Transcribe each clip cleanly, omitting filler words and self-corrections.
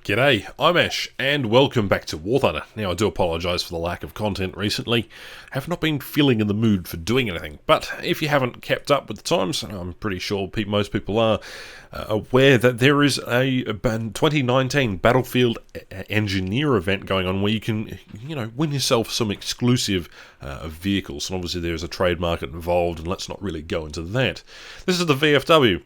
G'day, I'm Ash, and welcome back to War Thunder. Now, I do apologise for the lack of content recently. I have not been feeling in the mood for doing anything, but if you haven't kept up with the times, and I'm pretty sure most people are aware that there is a 2019 Battlefield Engineer event going on where you can, win yourself some exclusive vehicles, and obviously there's a trade market involved, and let's not really go into that. This is the VFW.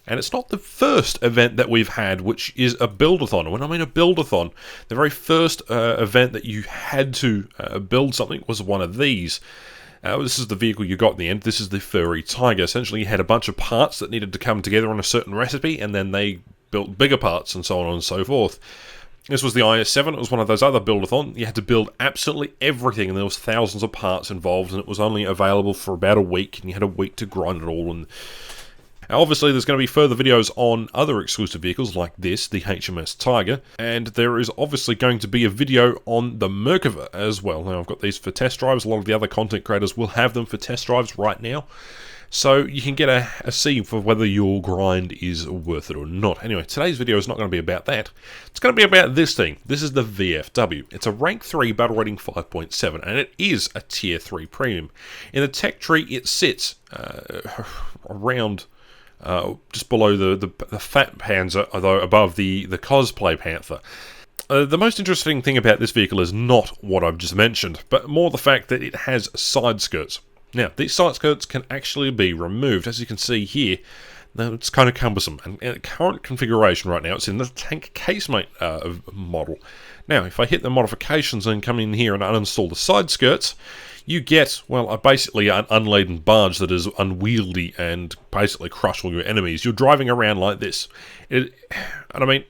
And it's not the first event that we've had, which is a build-a-thon. When I mean a build-a-thon, the very first event that you had to build something was one of these. This is the vehicle you got in the end. This is the Furry Tiger. Essentially, you had a bunch of parts that needed to come together on a certain recipe, and then they built bigger parts and so on and so forth. This was the IS-7. It was one of those other build-a-thon. You had to build absolutely everything, and there was thousands of parts involved, and it was only available for about a week, and you had a week to grind it all. And obviously, there's going to be further videos on other exclusive vehicles like this, the HMS Tiger, and there is obviously going to be a video on the Merkava as well. Now, I've got these for test drives. A lot of the other content creators will have them for test drives right now, so you can get a see for whether your grind is worth it or not. Anyway, today's video is not going to be about that. It's going to be about this thing. This is the VFW. It's a Rank 3 battle rating 5.7, and it is a Tier 3 premium. In the tech tree, it sits around just below the Fat Panzer, although above the Cosplay Panther. The most interesting thing about this vehicle is not what I've just mentioned, but more the fact that it has side skirts. Now, these side skirts can actually be removed. As you can see here, now it's kind of cumbersome, and in the current configuration right now, it's in the tank casemate model. Now, if I hit the modifications and come in here and uninstall the side skirts, you get, well, basically an unladen barge that is unwieldy and basically crush all your enemies. You're driving around like this. And I mean,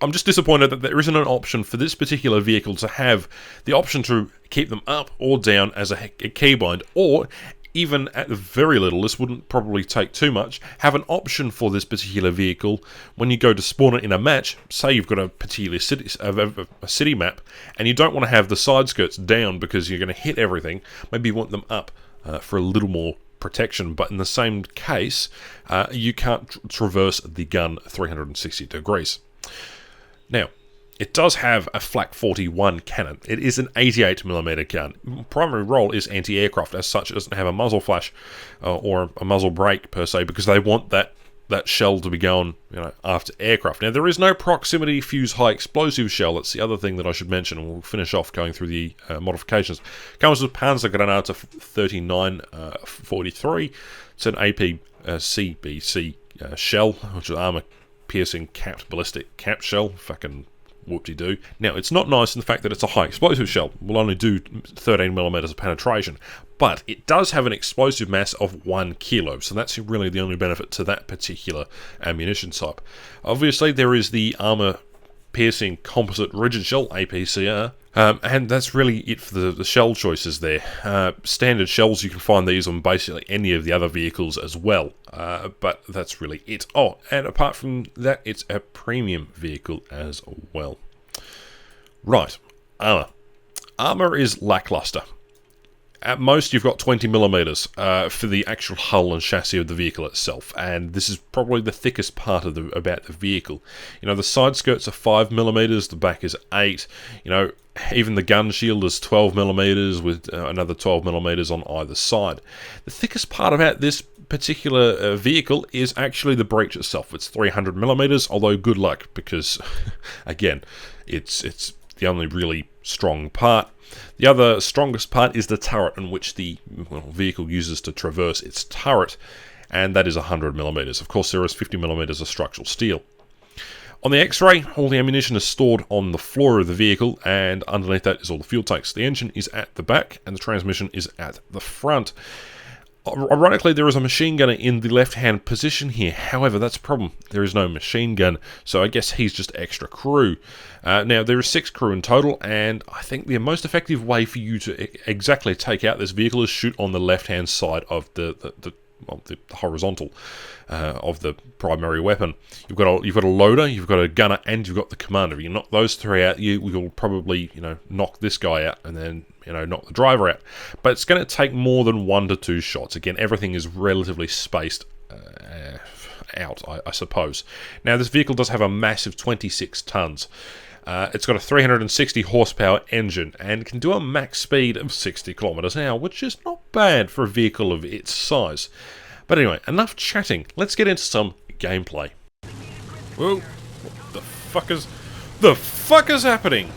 I'm just disappointed that there isn't an option for this particular vehicle to have the option to keep them up or down as a keybind, or even at the very little, this wouldn't probably take too much, have an option for this particular vehicle when you go to spawn it in a match. Say you've got a particular city map, and you don't want to have the side skirts down because you're going to hit everything. Maybe you want them up for a little more protection, but in the same case, you can't traverse the gun 360 degrees. Now, it does have a Flak 41 cannon. It is an 88mm gun. Primary role is anti-aircraft. As such, it doesn't have a muzzle flash or a muzzle brake per se, because they want that shell to be going, after aircraft. Now, there is no proximity fuse high explosive shell. That's the other thing that I should mention, and we'll finish off going through the modifications. Comes with Panzergranate 3943. It's an APCBC shell, which is armor piercing capped ballistic cap shell. Fucking whoop-de-doo. Now, it's not nice in the fact that it's a high explosive shell. It will only do 13mm of penetration, but it does have an explosive mass of 1 kilo, so that's really the only benefit to that particular ammunition type. Obviously, there is the armor piercing composite rigid shell, APCR, and that's really it for the shell choices there. Standard shells, you can find these on basically any of the other vehicles as well, but that's really it. Oh, and apart from that, it's a premium vehicle as well. Right, armor. Armor is lackluster. At most, you've got 20mm for the actual hull and chassis of the vehicle itself, and this is probably the thickest part of about the vehicle. The side skirts are 5mm, the back is 8. Even the gun shield is 12mm with another 12mm on either side. The thickest part about this particular vehicle is actually the breech itself. It's 300mm, although good luck, because again, it's the only really strong part. The other strongest part is the turret, in which the vehicle uses to traverse its turret, and that is 100mm. Of course, there is 50mm of structural steel. On the X-ray, all the ammunition is stored on the floor of the vehicle, and underneath that is all the fuel tanks. The engine is at the back, and the transmission is at the front. Ironically, there is a machine gunner in the left-hand position here. However, that's a problem. There is no machine gun, so I guess he's just extra crew. Now, there is 6 crew in total, and I think the most effective way for you to exactly take out this vehicle is shoot on the left-hand side of the horizontal of the primary weapon. You've got a loader, you've got a gunner, and you've got the commander. If you knock those 3 out, you will probably knock this guy out, and then knock the driver out. But it's going to take more than 1 to 2 shots. Again, everything is relatively spaced out, I suppose. Now, this vehicle does have a massive 26 tons. It's got a 360 horsepower engine and can do a max speed of 60 kilometers an hour, which is not bad for a vehicle of its size. But anyway, enough chatting. Let's get into some gameplay. Whoa! What the fuck is happening?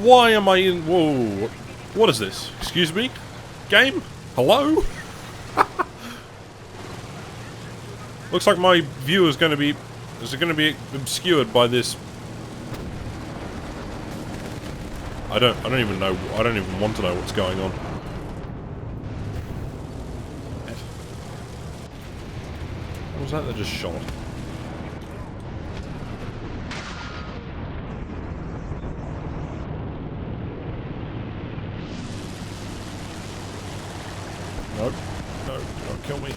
Why am I in? Whoa! What is this? Excuse me? Game? Hello? Looks like my view is going to be obscured by this. I don't even know. I don't even want to know what's going on. What was that just shot? Nope. No, don't kill me.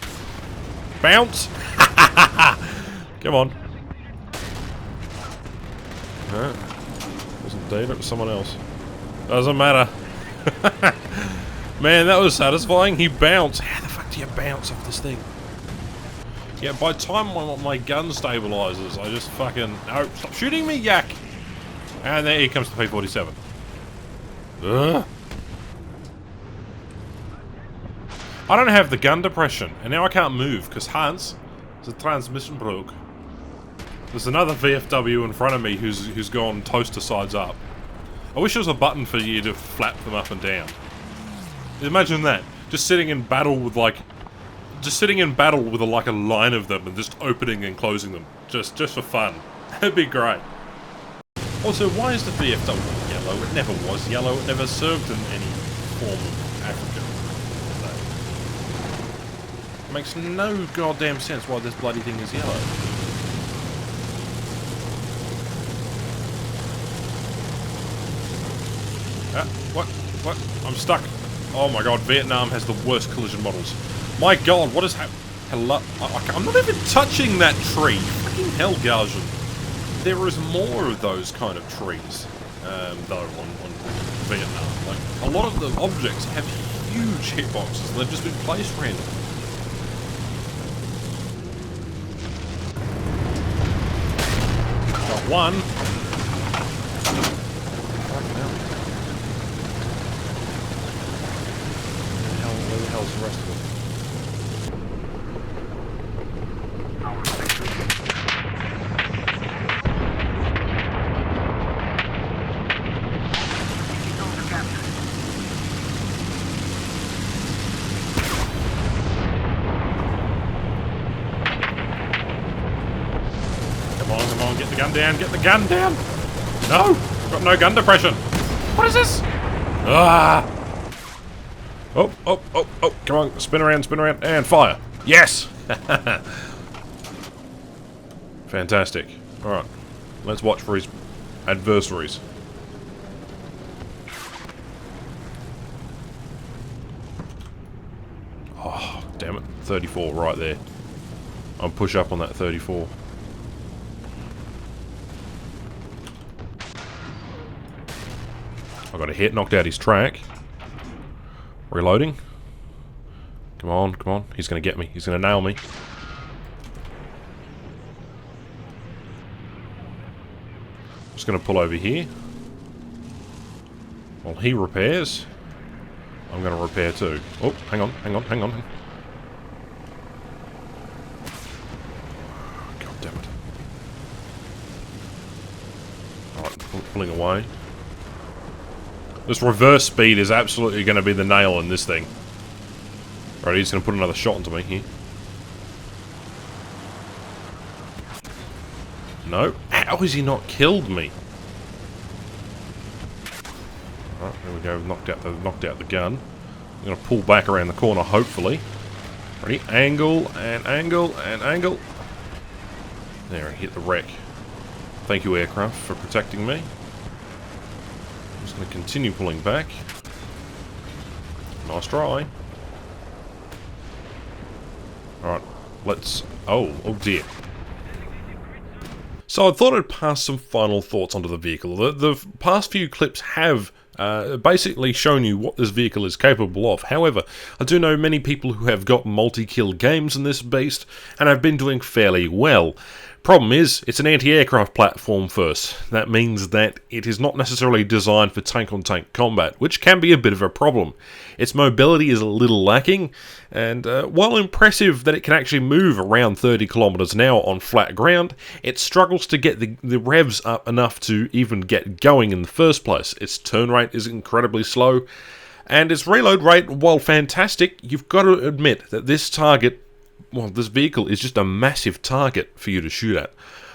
Bounce! Come on. No. Wasn't Dave, it was someone else. Doesn't matter. Man, that was satisfying. He bounced. How the fuck do you bounce off this thing? Yeah, by the time my gun stabilizes, I just fucking... No, stop shooting me, yak! And there he comes the P-47. Ugh. I don't have the gun depression, and now I can't move, because Hans, the transmission broke. There's another VFW in front of me who's gone toaster sides up. I wish there was a button for you to flap them up and down. Imagine that. Just sitting in battle with like a line of them and just opening and closing them. Just for fun. That'd be great. Also, why is the VFW yellow? It never was yellow. It never served in any form of Africa. It makes no goddamn sense why this bloody thing is yellow. What? I'm stuck. Oh my god, Vietnam has the worst collision models. My god, what is happening? Hello? I'm not even touching that tree. Fucking hell, Gajan. There is more of those kind of trees, though, on Vietnam. Like, a lot of the objects have huge hitboxes, and they've just been placed randomly. Got one. Where the hell's the rest of them? Come on, get the gun down, get the gun down! No! Got no gun depression! What is this? Ah! Oh, come on, spin around, and fire! Yes! Fantastic. Alright, let's watch for his adversaries. Oh, damn it. 34 right there. I'll push up on that 34. I got a hit, knocked out his track. Reloading. Come on. He's gonna get me. He's gonna nail me. Just gonna pull over here. While he repairs, I'm gonna repair too. Oh, hang on. God damn it. Alright, pulling away. This reverse speed is absolutely going to be the nail in this thing. Right, he's going to put another shot into me here. No. How has he not killed me? Alright, there we go. Knocked out the gun. I'm going to pull back around the corner, hopefully. Ready? Angle, and angle, and angle. There, I hit the wreck. Thank you, aircraft, for protecting me. I'm just going to continue pulling back. Nice try. Alright, let's... Oh dear. So I thought I'd pass some final thoughts onto the vehicle. The past few clips have basically showing you what this vehicle is capable of. However, I do know many people who have got multi-kill games in this beast, and have been doing fairly well. Problem is, it's an anti-aircraft platform first. That means that it is not necessarily designed for tank-on-tank combat, which can be a bit of a problem. Its mobility is a little lacking, and while impressive that it can actually move around 30 kilometers an hour on flat ground, it struggles to get the revs up enough to even get going in the first place. Its turn rate is incredibly slow, and its reload rate, while fantastic, you've got to admit that this vehicle is just a massive target for you to shoot at.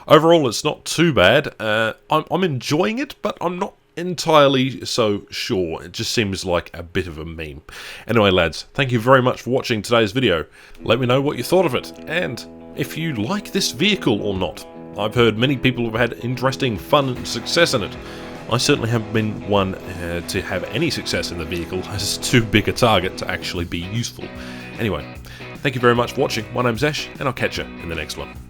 Overall, it's not too bad. I'm enjoying it, but I'm not entirely so sure. It just seems like a bit of a meme. Anyway, lads, thank you very much for watching today's video. Let me know what you thought of it, and if you like this vehicle or not. I've heard many people have had interesting fun and success in it. I certainly haven't been one to have any success in the vehicle, as it's too big a target to actually be useful. Anyway, thank you very much for watching. My name's Ash, and I'll catch you in the next one.